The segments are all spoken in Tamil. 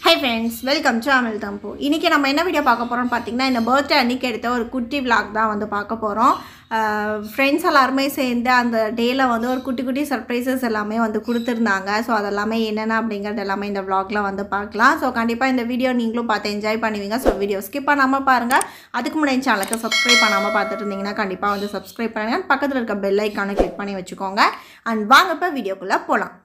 Hi friends, welcome to Amal Thampu. இன்னைக்கு நம்ம என்ன வீடியோ பார்க்க போறோம்னு பாத்தீங்கன்னா இந்த பர்த்டே அன்னைக்கு எடுத்த ஒரு குட்டி vlog தான் வந்து பார்க்க போறோம். ஃப்ரெண்ட்ஸ் எல்லாரும் சேர்ந்து அந்த டேல வந்து ஒரு குட்டி குட்டி சர்ப்ரைசஸ் எல்லாமே வந்து கொடுத்திருந்தாங்க. சோ அதெல்லாம் என்னென்ன அப்படிங்கறது எல்லாமே இந்த vlogல வந்து பார்க்கலாம். சோ கண்டிப்பா இந்த வீடியோ நீங்களும் பார்த்து என்ஜாய் பண்ணுவீங்க. சோ வீடியோ ஸ்கிப் பண்ணாம பாருங்க. அதுக்கு முன்னாடி சேனலுக்கு சப்ஸ்கிரைப் பண்ணாம பார்த்துட்டு இருந்தீங்கன்னா கண்டிப்பா வந்து சப்ஸ்கிரைப் பண்ணுங்க. பக்கத்துல இருக்க பெல் ஐகானை கிளிக் பண்ணி வச்சுக்கோங்க. and வாங்க இப்ப வீடியோக்குள்ள போலாம்.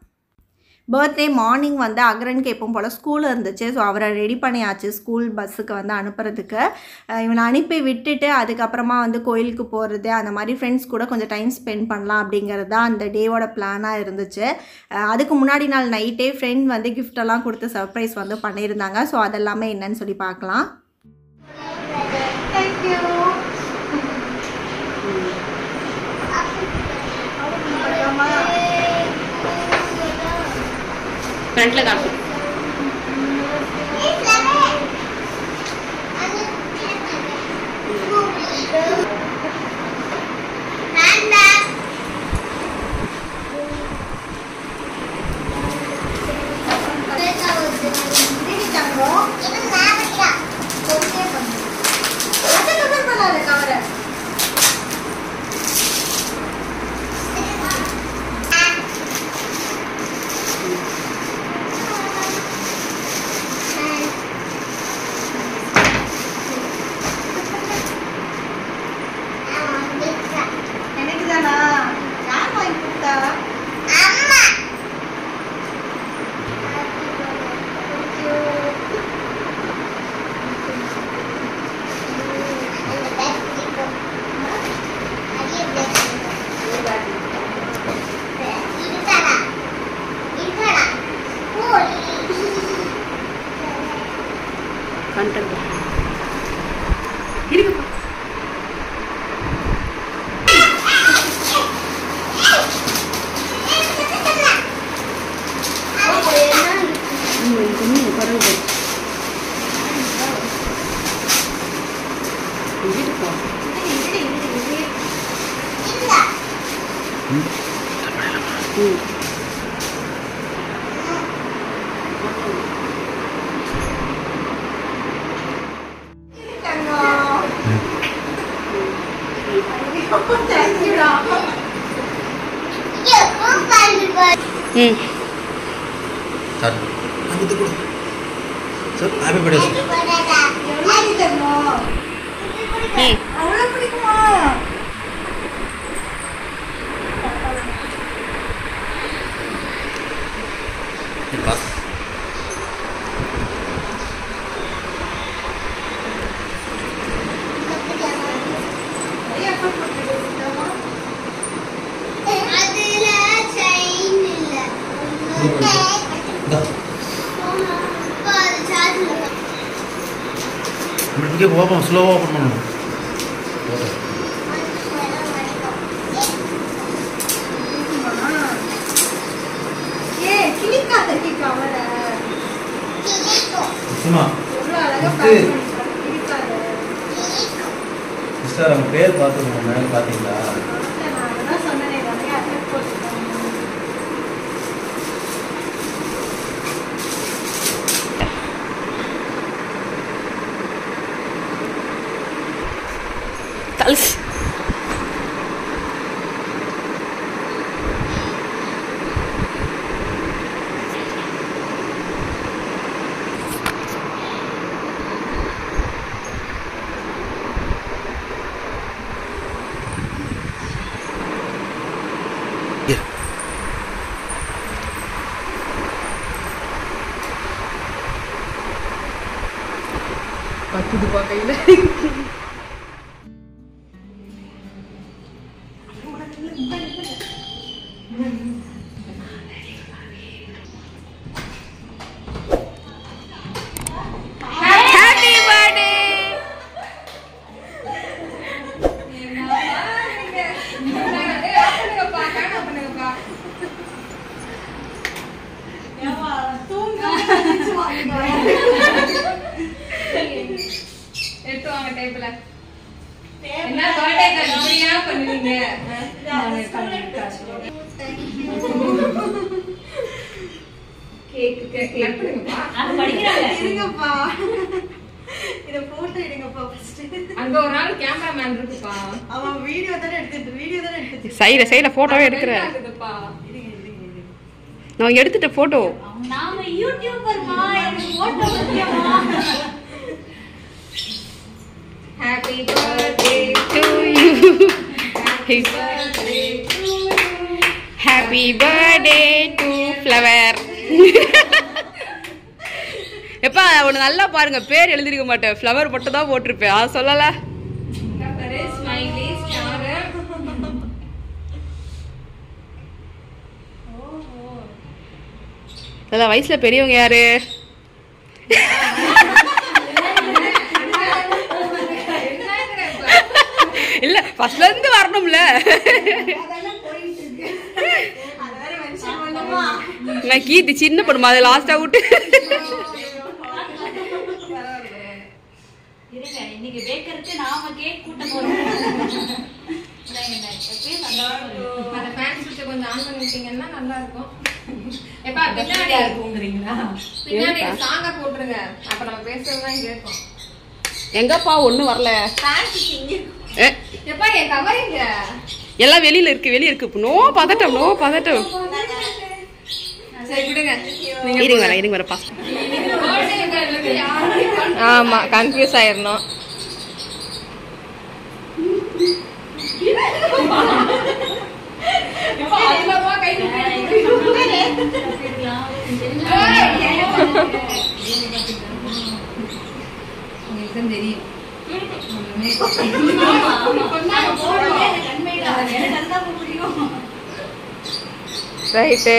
பர்த்டே மார்னிங் வந்து அகரனுக்கு எப்பவும் போல் ஸ்கூல் இருந்துச்சு. ஸோ அவரை ரெடி பண்ணியாச்சு ஸ்கூல் பஸ்ஸுக்கு வந்து அனுப்புறதுக்கு. இவனை அனுப்பி விட்டுட்டு அதுக்கப்புறமா வந்து கோயிலுக்கு போகிறது அந்த மாதிரி ஃப்ரெண்ட்ஸ் கூட கொஞ்சம் டைம் ஸ்பெண்ட் பண்ணலாம் அப்படிங்கிறது தான் அந்த டேவோட பிளானாக இருந்துச்சு. அதுக்கு முன்னாடி நாள் நைட்டே ஃப்ரெண்ட் வந்து கிஃப்டெல்லாம் கொடுத்து சர்ப்ரைஸ் வந்து பண்ணியிருந்தாங்க. ஸோ அதெல்லாமே என்னன்னு சொல்லி பார்க்கலாம். தேங்க்யூ. फ्रंटला काटो सर हैप्पी बर्थडे இங்கே ஓப்பன் ஸ்லோவாக ஓப்பன் பண்ணணும். சிஸ்டர் அவங்க பேர் பார்த்துக்கோங்க. மேலே பார்த்தீங்களா? பத்துது பார்க்கையில் என்ன பர்த்டே கல்யாணம் பண்ணுவீங்க? கேக் கட் பண்ணுங்கப்பா. அது படிக்கறாங்க. இருங்கப்பா இத போட்டோ எடுங்கப்பா ஃபர்ஸ்ட். அங்க ஒரு நாள் கேமராமேன் இருக்குப்பா. அவன் வீடியோ தானே எடுத்துட்டு சைடுல போட்டோவே எடுக்கிறேன். இருக்குதுப்பா. நான் எடுத்துட்ட போட்டோ. நாம யூடியூபர்மா, எனக்கு போட்டோ முக்கியமா. Happy birthday To you. Happy birthday to flower. எப்பா ஒன்று நல்லா பாருங்க, பேர் எழுதிருக்க மாட்டேன், ஃப்ளவர் மட்டும் தான் போட்டிருப்பேன். அது சொல்லல. Smiley star. அதான் வயசுல பெரியவங்க யாரு? இல்ல ஃபர்ஸ்ட்ல இருந்து வரணும்ல. நான் கீர்த்தி சின்ன பொண்ணுமா, அது லாஸ்டா விட்டு. இருங்க, இன்னைக்கு பேக்கருக்கு நாம கேக் கூட்ட போறோம். அந்த ஃபேன் சுவிட்சை கொஞ்சம் ஆன் பண்ணி விட்டீங்கன்னா நல்லா இருக்கும். எப்பா பின்னாடி இருக்குங்கிறீங்களா? பின்னாடி சாங்க போட்டுருங்க, அப்ப நம்ம பேசுறதுதான் கேட்கும். எங்கப்பா ஒண்ணும் வரல. ஏ, எப்பா என் கவரிங்க எல்லாம் வெளியில இருக்கு. நோ பதட்டம். சரி விடுங்க. இருங்க வரப்பா. யாரும் ஆமா, கன்ஃபியூஸ் ஆயிரணும். தெரியும். ரைட்டு.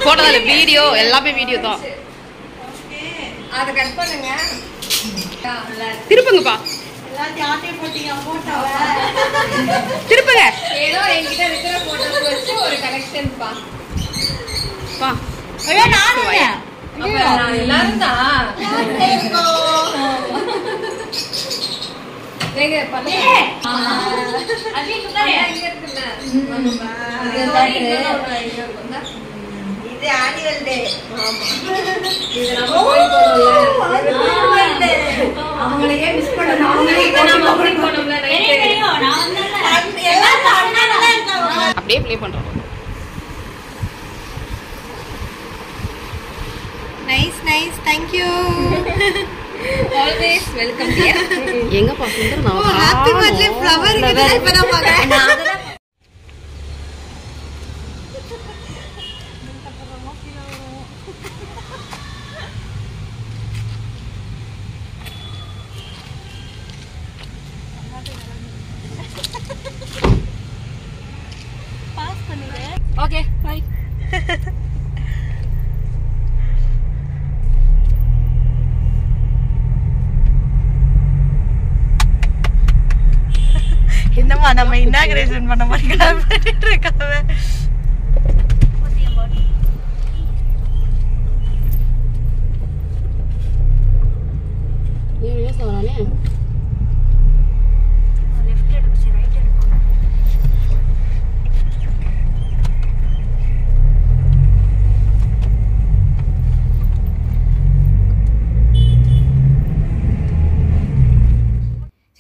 போட்டதால வீடியோ எல்லாமே வீடியோ தான். அதை கட் பண்ணுங்க. திருப்புங்கப்பா, திருப்புங்க. ஏதோ என்கிட்ட இருக்கிற போட்டோஸ் வச்சு ஒரு கலெக்ஷன் பா. பா எல்லாரும் தான் ஏங்க பண்ணுங்க. இது ஆனுவல் டே. அவங்களையே மிஸ் பண்ணணும். அப்படியே ப்ளே பண்றோம். Nice thank you. Always welcome here. எங்கப்பா சுந்தர்? நான் ஹாப்பி பர்த்டே ஃப்ளவர் இப்பதான் பாக்குறேன். Okay bye. என்னம்மா நம்ம இனாகிரேஷன் பண்ண மாதிரி பண்ணிட்டு இருக்காங்க. நீ என்ன சொல்றானே?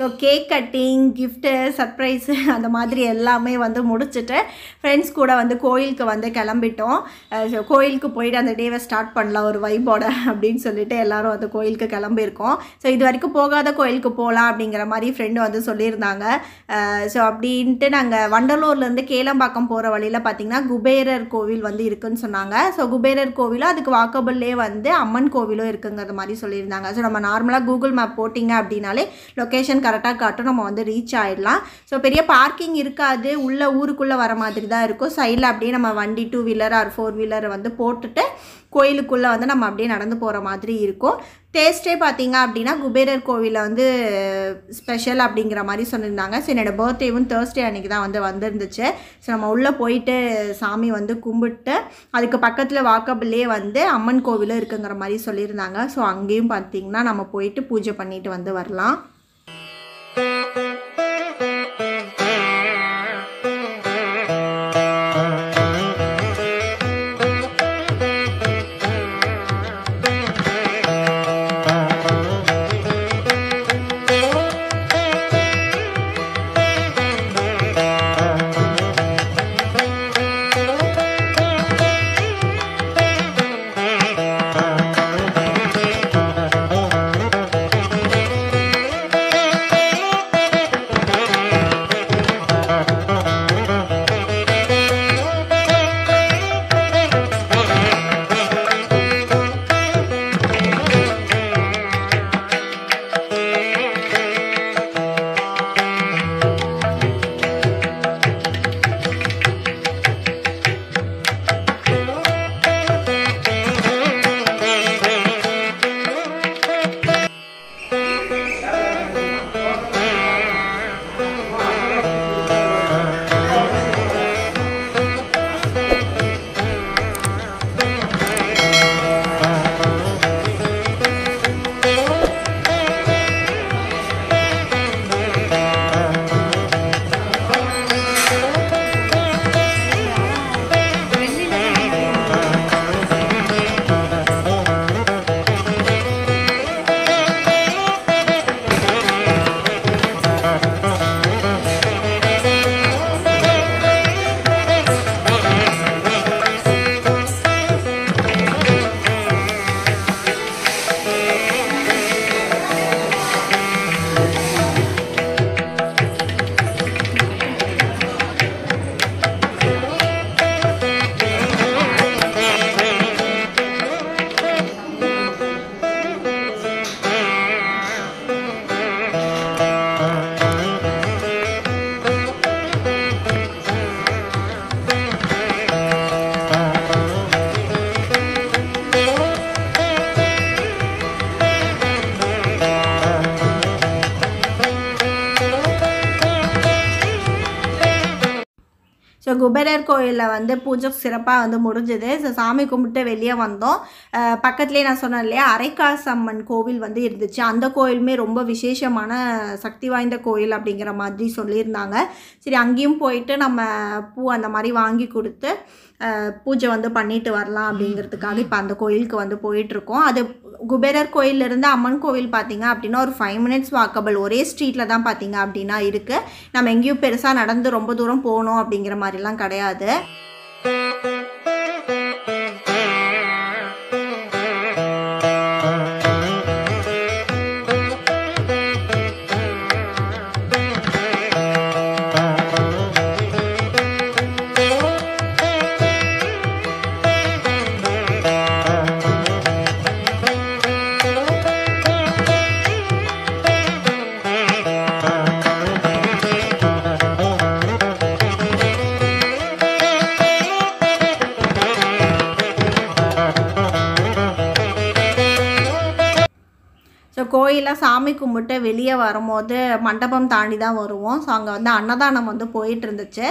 So cake cutting, gift, surprise அந்த மாதிரி எல்லாமே வந்து முடிச்சுட்டு ஃப்ரெண்ட்ஸ் கூட வந்து கோயிலுக்கு வந்து கிளம்பிட்டோம். ஸோ கோயிலுக்கு போயிட்டு அந்த டேவை ஸ்டார்ட் பண்ணலாம் ஒரு வைபோட அப்படின்னு சொல்லிட்டு எல்லோரும் வந்து கோயிலுக்கு கிளம்பியிருக்கோம். ஸோ இது வரைக்கும் போகாத கோயிலுக்கு போகலாம் அப்படிங்கிற மாதிரி ஃப்ரெண்டு வந்து சொல்லியிருந்தாங்க. ஸோ அப்படின்ட்டு நாங்கள் வண்டலூர்லேருந்து கேளம்பாக்கம் போகிற வழியில் பார்த்திங்கன்னா குபேரர் கோவில் வந்து இருக்குதுன்னு சொன்னாங்க. ஸோ குபேரர் கோவிலும் அதுக்கு வாக்கபிள்லேயே வந்து அம்மன் கோவிலும் இருக்குங்கிற மாதிரி சொல்லியிருந்தாங்க. ஸோ நம்ம நார்மலாக கூகுள் மேப் போட்டிங்க அப்படின்னாலே லொக்கேஷன் கரெக்டாக காட்டும், நம்ம வந்து ரீச் ஆகிடலாம். ஸோ பெரிய பார்க்கிங் இருக்காது, உள்ள ஊருக்குள்ளே வர மாதிரி தான் இருக்கும். சைடில் அப்படியே நம்ம வண்டி 2 வீலர் ஆர் 4 வீலர் வந்து போட்டுட்டு கோயிலுக்குள்ளே வந்து நம்ம அப்படியே நடந்து போகிற மாதிரி இருக்கும். டேஸ்ட்டே பார்த்தீங்க அப்படின்னா குபேரர் கோவிலில் வந்து ஸ்பெஷல் அப்படிங்கிற மாதிரி சொல்லியிருந்தாங்க. ஸோ என்னோடய பர்த்டேவும் தேர்ஸ்டே அன்றைக்கி தான் வந்து வந்துருந்துச்சு. ஸோ நம்ம உள்ளே போயிட்டு சாமி வந்து கும்பிட்டு அதுக்கு பக்கத்தில் வாக்கபிள்லேயே வந்து அம்மன் கோவிலும் இருக்குங்கிற மாதிரி சொல்லியிருந்தாங்க. ஸோ அங்கேயும் பார்த்திங்கன்னா நம்ம போயிட்டு பூஜை பண்ணிட்டு வந்து வரலாம். ஸோ குபேரர் கோயிலில் வந்து பூஜை சிறப்பாக வந்து முடிஞ்சுது. ஸோ சாமி கும்பிட்டு வெளியே வந்தோம். பக்கத்துலேயே நான் சொன்னேன் இல்லையா, அரைக்காசம்மன் கோவில் வந்து இருந்துச்சு. அந்த கோயிலுமே ரொம்ப விசேஷமான சக்தி வாய்ந்த கோயில் அப்படிங்கிற மாதிரி சொல்லியிருந்தாங்க. சரி, அங்கேயும் போயிட்டு நம்ம பூ அந்த மாதிரி வாங்கி கொடுத்து பூஜை வந்து பண்ணிட்டு வரலாம் அப்படிங்கிறதுக்காக இப்போ அந்த கோயிலுக்கு வந்து போயிட்டுருக்கோம். அது குபேரர் கோயிலிருந்து அம்மன் கோவில் பார்த்திங்க அப்படின்னா ஒரு 5 minutes வாக்கபிள், ஒரே ஸ்ட்ரீட்டில் தான் பார்த்திங்க அப்படின்னா இருக்குது. நம்ம எங்கேயும் பெருசாக நடந்து ரொம்ப தூரம் போகணும் அப்படிங்கிற மாதிரிலாம் கிடையாது. கோயிலில் சாமி கும்பிட்டு வெளியே வரும்போது மண்டபம் தாண்டி தான் வருவோம். ஸோ அங்கே வந்து அன்னதானம் வந்து போயிட்டு இருந்துச்சு.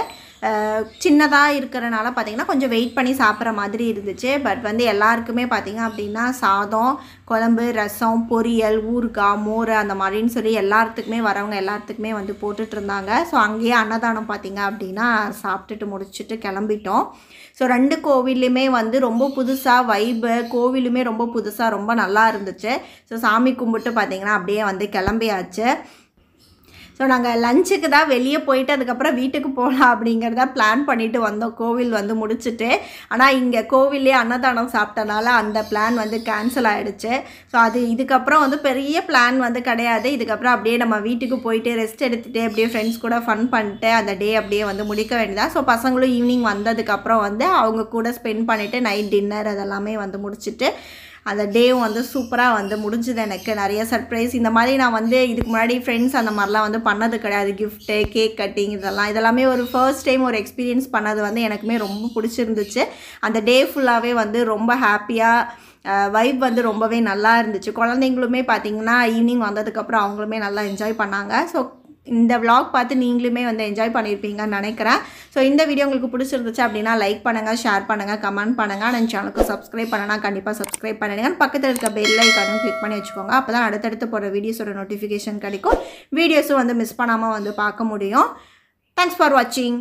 சின்னதாக இருக்கிறனால பார்த்திங்கன்னா கொஞ்சம் வெயிட் பண்ணி சாப்பிட்ற மாதிரி இருந்துச்சு. பட் வந்து எல்லாருக்குமே பார்த்திங்க அப்படின்னா சாதம், குழம்பு, ரசம், பொரியல், ஊறுகாய், மோர் அந்த மாதிரின்னு சொல்லி எல்லாத்துக்குமே வரவங்க எல்லாத்துக்குமே வந்து போட்டுட்டு இருந்தாங்க. ஸோ அங்கேயே அன்னதானம் பார்த்திங்க அப்படின்னா சாப்பிட்டுட்டு முடிச்சுட்டு கிளம்பிட்டோம். ஸோ 2 கோவிலுமே வந்து ரொம்ப புதுசாக வைபு, கோவிலுமே ரொம்ப புதுசாக ரொம்ப நல்லா இருந்துச்சு. ஸோ சாமி கும்பிட்டு பார்த்திங்கன்னா அப்படியே வந்து கிளம்பியாச்சு. ஸோ நாங்கள் லஞ்சுக்கு தான் வெளியே போயிட்டு அதுக்கப்புறம் வீட்டுக்கு போகலாம் அப்படிங்கிறத பிளான் பண்ணிவிட்டு வந்தோம், கோவில் வந்து முடிச்சுட்டு. ஆனால் இங்கே கோவிலே அன்னதானம் சாப்பிட்டனால அந்த பிளான் வந்து கேன்சல் ஆகிடுச்சு. ஸோ அது இதுக்கப்புறம் வந்து பெரிய பிளான் வந்து கிடையாது. இதுக்கப்புறம் அப்படியே நம்ம வீட்டுக்கு போயிட்டு ரெஸ்ட் எடுத்துகிட்டு அப்படியே ஃப்ரெண்ட்ஸ் கூட ஃபன் பண்ணிட்டு அந்த டே அப்படியே வந்து முடிக்க வேண்டியதான். ஸோ பசங்களும் ஈவினிங் வந்ததுக்கப்புறம் வந்து அவங்க கூட ஸ்பெண்ட் பண்ணிவிட்டு நைட் டின்னர் அதெல்லாமே வந்து முடிச்சுட்டு அந்த டேவும் வந்து சூப்பராக வந்து முடிஞ்சுது. எனக்கு நிறைய சர்ப்ரைஸ் இந்த மாதிரி நான் வந்து இதுக்கு முன்னாடி ஃப்ரெண்ட்ஸ் அந்த மாதிரிலாம் வந்து பண்ணது கிடையாது. கிஃப்ட்டு, கேக் கட்டிங் இதெல்லாமே ஒரு ஃபர்ஸ்ட் டைம் ஒரு எக்ஸ்பீரியன்ஸ் பண்ணது வந்து எனக்குமே ரொம்ப பிடிச்சிருந்துச்சு. அந்த டே ஃபுல்லாகவே வந்து ரொம்ப ஹாப்பியாக வைப் வந்து ரொம்பவே நல்லா இருந்துச்சு. குழந்தைங்களுமே பார்த்திங்கன்னா ஈவினிங் வந்ததுக்கப்புறம் அவங்களுமே நல்லா என்ஜாய் பண்ணாங்க. ஸோ இந்த vlog பார்த்து நீங்களுமே வந்து என்ஜாய் பண்ணியிருப்பீங்கன்னு நினைக்கிறேன். ஸோ இந்த வீடியோ உங்களுக்கு பிடிச்சிருந்துச்சு அப்படின்னா லைக் பண்ணுங்கள், ஷேர் பண்ணுங்கள், கமெண்ட் பண்ணுங்கள். நம்ம சேனலுக்கு சப்ஸ்கிரைப் பண்ணனா கண்டிப்பாக சப்ஸ்கிரைப் பண்ணிடுங்க. பக்கத்தில் இருக்க பெல் ஐக்கானும் கிளிக் பண்ணி வச்சுக்கோங்க. அப்போ தான் அடுத்தடுத்து போகிற வீடியோஸோட நோட்டிஃபிகேஷன் கிடைக்கும். வீடியோஸும் வந்து மிஸ் பண்ணாமல் வந்து பார்க்க முடியும். தேங்க்ஸ் ஃபார் வாட்சிங்.